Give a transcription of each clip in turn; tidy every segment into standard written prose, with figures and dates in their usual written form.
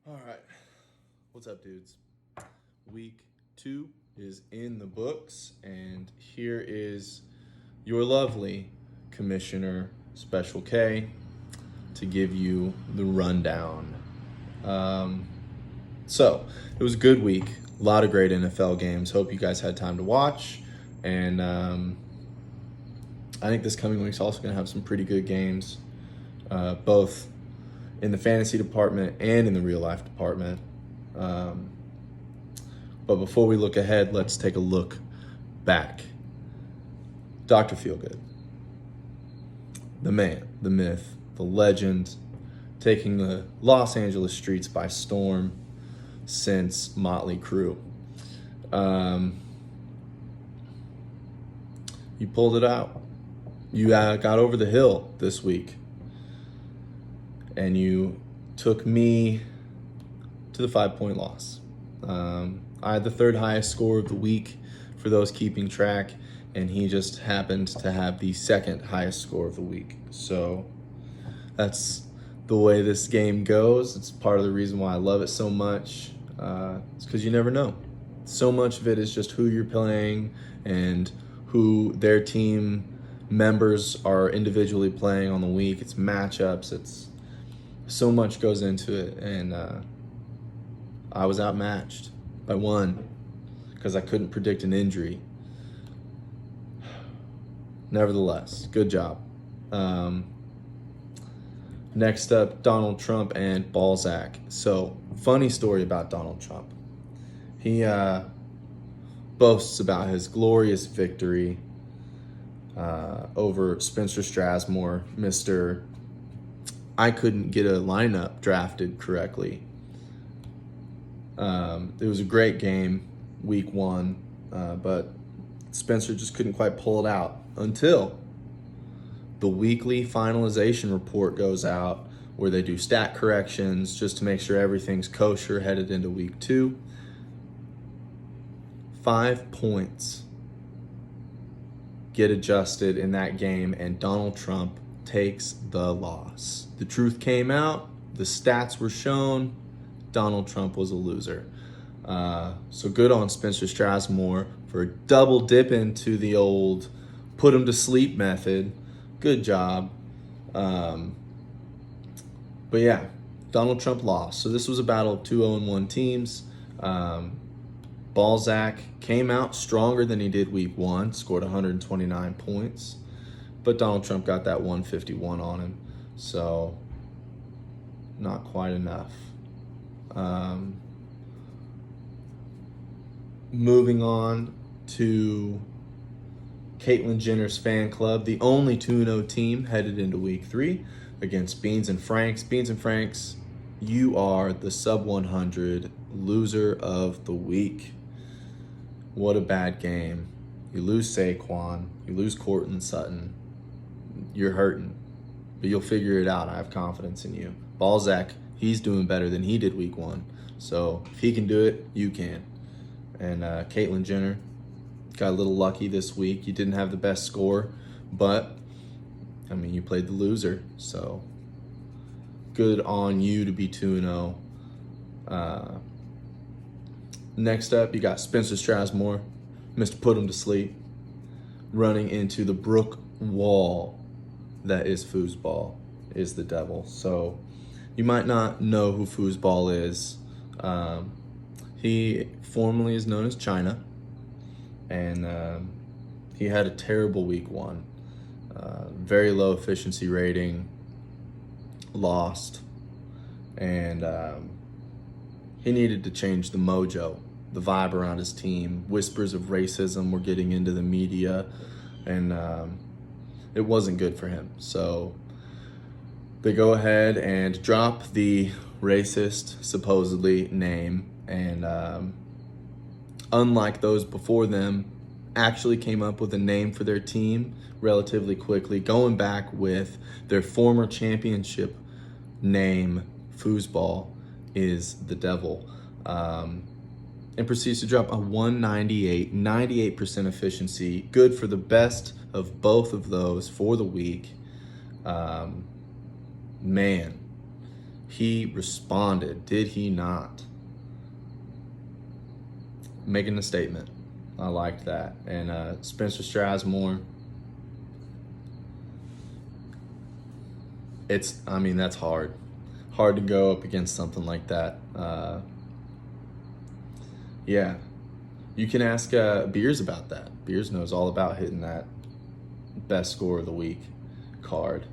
All right. What's up, dudes? Week 2 is in the books, and here is your lovely Commissioner Special K to give you the rundown. So, it was a good week. A lot of great NFL games. Hope you guys had time to watch. And I think this coming week's also going to have some pretty good games, both in the fantasy department and in the real life department. But before we look ahead, let's take a look back. Dr. Feelgood, the man, the myth, the legend, taking the Los Angeles streets by storm since Motley Crue. You pulled it out. You got over the hill this week. And you took me to the 5-point loss. I had the third highest score of the week for those keeping track, and he just happened to have the second highest score of the week. So that's the way this game goes. It's part of the reason why I love it so much. It's because you never know. So much of it is just who you're playing and who their team members are individually playing on the week. It's matchups. It's so much goes into it, and I was outmatched by one because I couldn't predict an injury. Nevertheless, good job. Next up, Donald Trump and Balzac. So, funny story about Donald Trump. He boasts about his glorious victory over Spencer Strasmore, Mr. I couldn't get a lineup drafted correctly. It was a great game, week 1, but Spencer just couldn't quite pull it out until the weekly finalization report goes out where they do stat corrections just to make sure everything's kosher headed into week 2. 5 points get adjusted in that game, and Donald Trump takes the loss. The truth came out, the stats were shown, Donald Trump was a loser. So good on Spencer Strasmore for double dipping to the old put him to sleep method. Good job. But yeah, Donald Trump lost. So this was a battle of 2-0-1 teams. Balzac came out stronger than he did week 1, scored 129 points. But Donald Trump got that 151 on him, so not quite enough. Moving on to Caitlyn Jenner's fan club, the only 2-0 team headed into week 3 against Beans and Franks. Beans and Franks, you are the sub 100 loser of the week. What a bad game. You lose Saquon, you lose Courtland Sutton. You're hurting, but you'll figure it out. I have confidence in you. Balzac, he's doing better than he did week 1. So if he can do it, you can. And Caitlyn Jenner got a little lucky this week. You didn't have the best score, but, I mean, you played the loser. So good on you to be 2-0. Next up, you got Spencer Strasmore, Mr. Put Him to Sleep, running into the Brook Wall that is foosball, is the devil. So you might not know who foosball is. He formerly is known as China, and he had a terrible week 1. Very low efficiency rating, lost, and he needed to change the mojo, the vibe around his team. Whispers of racism were getting into the media, and it wasn't good for him. So they go ahead and drop the racist, supposedly, name, and unlike those before them, actually came up with a name for their team relatively quickly, going back with their former championship name, Foosball is the devil, and proceeds to drop a 198, 98% efficiency, good for the best of both of those for the week. Man, He responded, did he not? Making a statement. I liked that. And Spencer Strasmore, that's hard. Hard to go up against something like that. Yeah. You can ask Beers about that. Beers knows all about hitting that best score of the week card.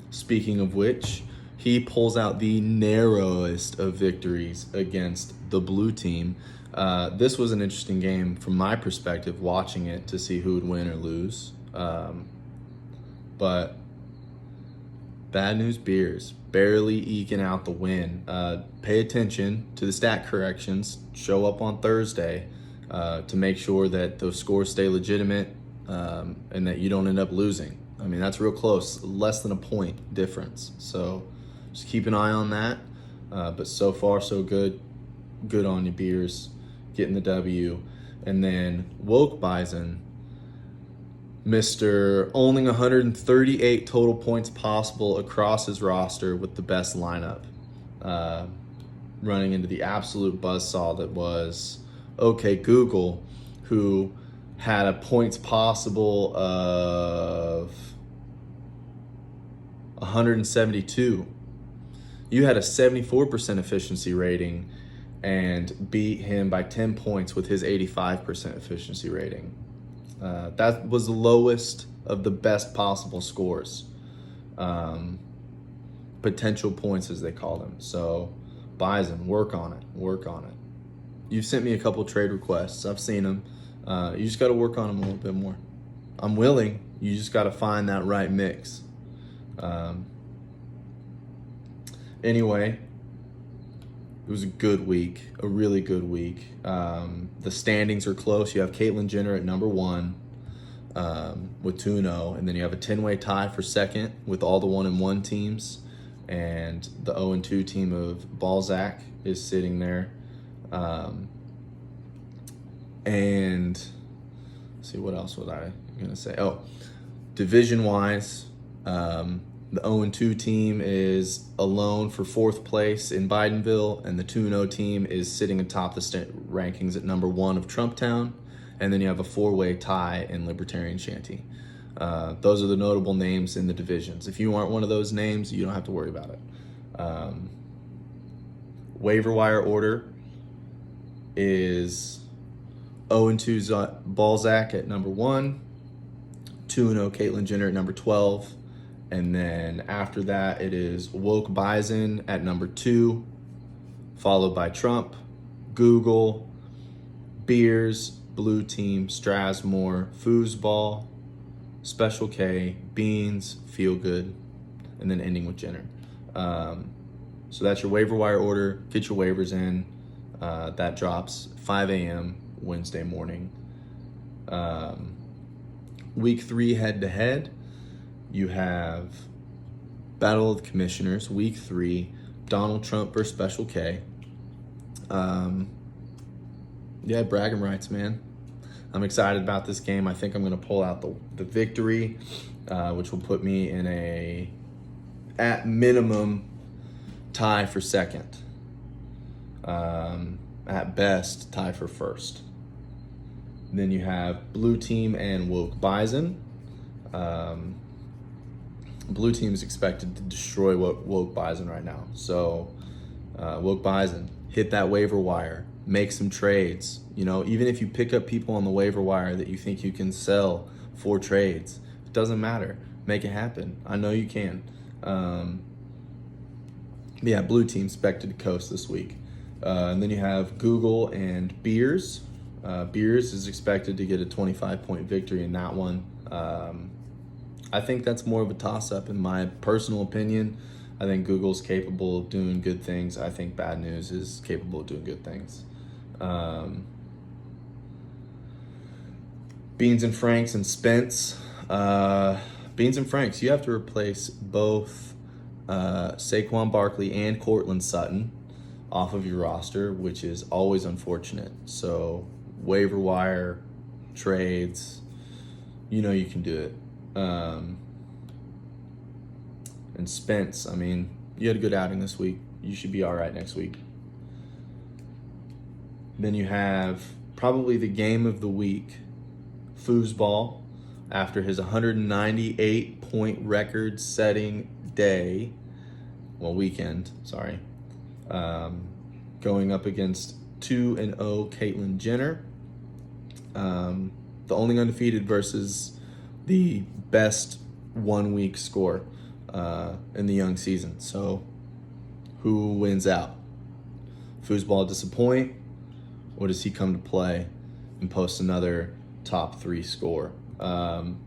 Speaking of which, he pulls out the narrowest of victories against the blue team. This was an interesting game from my perspective, watching it to see who would win or lose. But Bad News Beers barely eking out the win. Pay attention to the stat corrections. Show up on Thursday to make sure that those scores stay legitimate and that you don't end up losing. That's real close, less than a point difference. So just keep an eye on that. But so far, so good. Good on you, Beers, getting the W. And then Woke Bison, Mr. owning 138 total points possible across his roster with the best lineup. Running into the absolute buzzsaw that was OK Google, who had a points possible of 172. You had a 74% efficiency rating and beat him by 10 points with his 85% efficiency rating. That was the lowest of the best possible scores. Potential points, as they call them. So, Bison, work on it. You've sent me a couple trade requests. I've seen them. You just got to work on them a little bit more. I'm willing. You just got to find that right mix. Anyway, it was a good week, a really good week. The standings are close. You have Caitlyn Jenner at number 1 with 2-0, and then you have a 10-way tie for second with all the 1-1 teams, and the 0-2 team of Balzac is sitting there. And let's see, what else was I going to say? Oh, division-wise, the 0-2 team is alone for 4th place in Bidenville, and the 2-0 team is sitting atop the rankings at number 1 of Trumptown, and then you have a 4-way tie in Libertarian Shanty. Those are the notable names in the divisions. If you aren't one of those names, you don't have to worry about it. Waiver wire order is 0-2 Balzac at number 1, 2-0 Caitlyn Jenner at number 12, and then after that it is Woke Bison at number 2, followed by Trump, Google, Beers, Blue Team, Strasmore, Foosball, Special K, Beans, Feelgood, and then ending with Jenner. So that's your waiver wire order. Get your waivers in. That drops 5 a.m. Wednesday morning. Week 3 head-to-head. You have Battle of the Commissioners, Week 3, Donald Trump versus Special K. Yeah, bragging rights, man. I'm excited about this game. I think I'm going to pull out the victory, which will put me in a, at minimum, tie for second. At best, tie for first. Then you have Blue Team and Woke Bison. Blue Team is expected to destroy Woke Bison right now. So, Woke Bison, hit that waiver wire. Make some trades. Even if you pick up people on the waiver wire that you think you can sell for trades, it doesn't matter. Make it happen. I know you can. Yeah, Blue Team expected to coast this week. And then you have Google and Beers. Beers is expected to get a 25-point victory in that one. I think that's more of a toss-up in my personal opinion. I think Google's capable of doing good things. I think Bad News is capable of doing good things. Beans and Franks and Spence. Beans and Franks, you have to replace both Saquon Barkley and Cortland Sutton off of your roster, which is always unfortunate. So waiver wire, trades, you can do it. And Spence, I mean, you had a good outing this week. You should be all right next week. Then you have probably the game of the week, Foosball, after his 198-point record-setting weekend, going up against 2-0 Caitlyn Jenner. The only undefeated versus the best 1 week score in the young season. So who wins out? Foosball disappoint, or does he come to play and post another top 3 score? And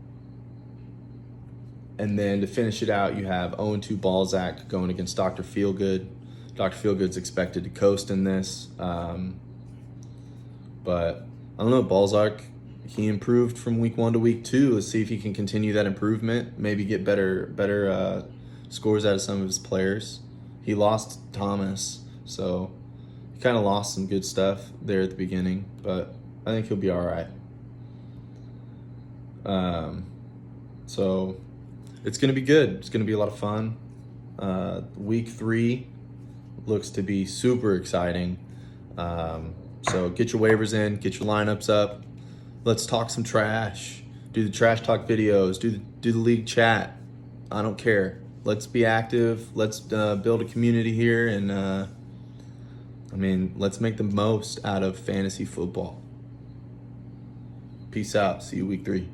then to finish it out, you have 0-2 Balzac going against Dr. Feelgood. Dr. Feelgood's expected to coast in this. But I don't know, Balzac, he improved from week 1 to week 2. Let's see if he can continue that improvement, maybe get better scores out of some of his players. He lost Thomas, so he kind of lost some good stuff there at the beginning, but I think he'll be all right. So it's going to be good. It's going to be a lot of fun. Week 3 looks to be super exciting. So get your waivers in, get your lineups up. Let's talk some trash. Do the trash talk videos. Do the league chat. I don't care. Let's be active. Let's build a community here, and let's make the most out of fantasy football. Peace out. See you week 3.